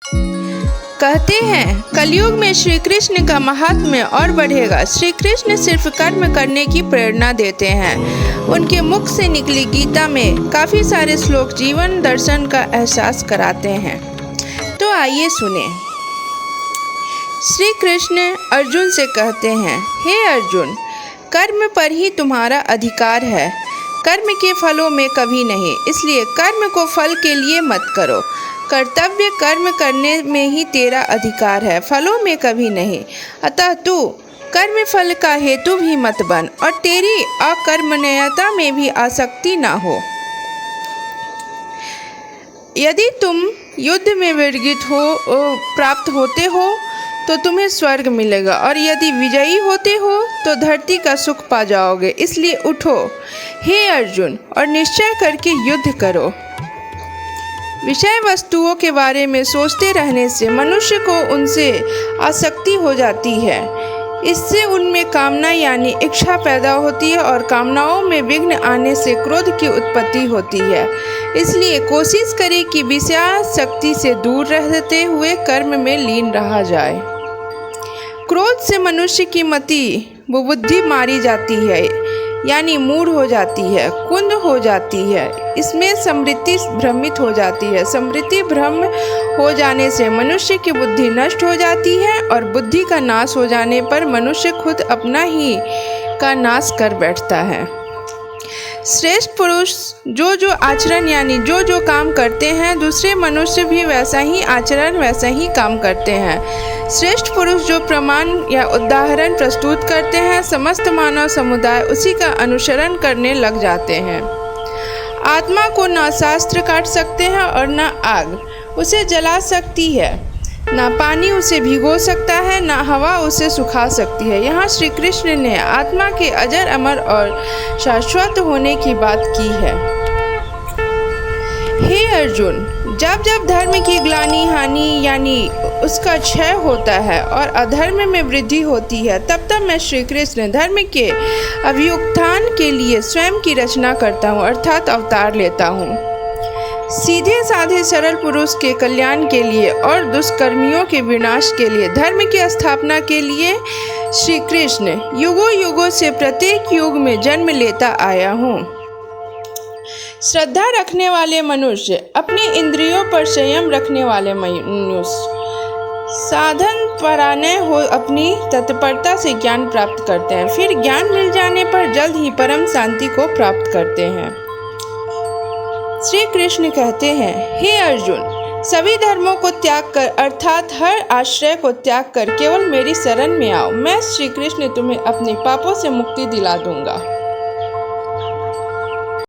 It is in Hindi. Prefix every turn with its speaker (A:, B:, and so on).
A: कहते हैं कलयुग में श्री कृष्ण का महात्म्य और बढ़ेगा। श्री कृष्ण सिर्फ कर्म करने की प्रेरणा देते हैं। उनके मुख से निकली गीता में काफ़ी सारे श्लोक जीवन दर्शन का एहसास कराते हैं। तो आइए सुने। श्री कृष्ण अर्जुन से कहते हैं, हे अर्जुन, कर्म पर ही तुम्हारा अधिकार है, कर्म के फलों में कभी नहीं। इसलिए कर्म को फल के लिए मत करो। कर्तव्य कर्म करने में ही तेरा अधिकार है, फलों में कभी नहीं। अतः तू कर्म फल का हेतु भी मत बन और तेरी अकर्मण्यता में भी आसक्ति ना हो। यदि तुम युद्ध में विजयी प्राप्त होते हो तो तुम्हें स्वर्ग मिलेगा, और यदि विजयी होते हो तो धरती का सुख पा जाओगे। इसलिए उठो हे अर्जुन और निश्चय करके युद्ध करो। विषय वस्तुओं के बारे में सोचते रहने से मनुष्य को उनसे आसक्ति हो जाती है। इससे उनमें कामना यानी इच्छा पैदा होती है और कामनाओं में विघ्न आने से क्रोध की उत्पत्ति होती है। इसलिए कोशिश करें कि विषयासक्ति से दूर रहते हुए कर्म में लीन रहा जाए। क्रोध से मनुष्य की मति बुद्धि मारी जाती है, यानी मूढ़ हो जाती है, कुंद हो जाती है। इसमें समृद्धि भ्रमित हो जाती है। समृद्धि भ्रम हो जाने से मनुष्य की बुद्धि नष्ट हो जाती है और बुद्धि का नाश हो जाने पर मनुष्य खुद अपना ही का नाश कर बैठता है। श्रेष्ठ पुरुष जो आचरण यानी जो काम करते हैं, दूसरे मनुष्य भी वैसा ही आचरण वैसा ही काम करते हैं। श्रेष्ठ पुरुष जो प्रमाण या उदाहरण प्रस्तुत करते हैं, समस्त मानव समुदाय उसी का अनुसरण करने लग जाते हैं। आत्मा को न शास्त्र काट सकते हैं और न आग उसे जला सकती है, न पानी उसे भिगो सकता है, न हवा उसे सुखा सकती है। यहाँ श्री कृष्ण ने आत्मा के अजर अमर और शाश्वत होने की बात की है। हे अर्जुन, जब जब धर्म की ग्लानि हानि यानी उसका क्षय होता है और अधर्म में वृद्धि होती है, तब तब मैं श्री कृष्ण धर्म के अभ्युत्थान के लिए स्वयं की रचना करता हूँ, अर्थात अवतार लेता हूँ। सीधे साधे सरल पुरुष के कल्याण के लिए और दुष्कर्मियों के विनाश के लिए, धर्म की स्थापना के लिए श्री कृष्ण युगों युगों से प्रत्येक युग में जन्म लेता आया हूँ। श्रद्धा रखने वाले मनुष्य, अपनी इंद्रियों पर संयम रखने वाले मनुष्य साधन परायण हो अपनी तत्परता से ज्ञान प्राप्त करते हैं। फिर ज्ञान मिल जाने पर जल्द ही परम शांति को प्राप्त करते हैं। श्री कृष्ण कहते हैं, हे अर्जुन, सभी धर्मों को त्याग कर अर्थात हर आश्रय को त्याग कर केवल मेरी शरण में आओ। मैं श्री कृष्ण तुम्हें अपने पापों से मुक्ति दिला दूंगा।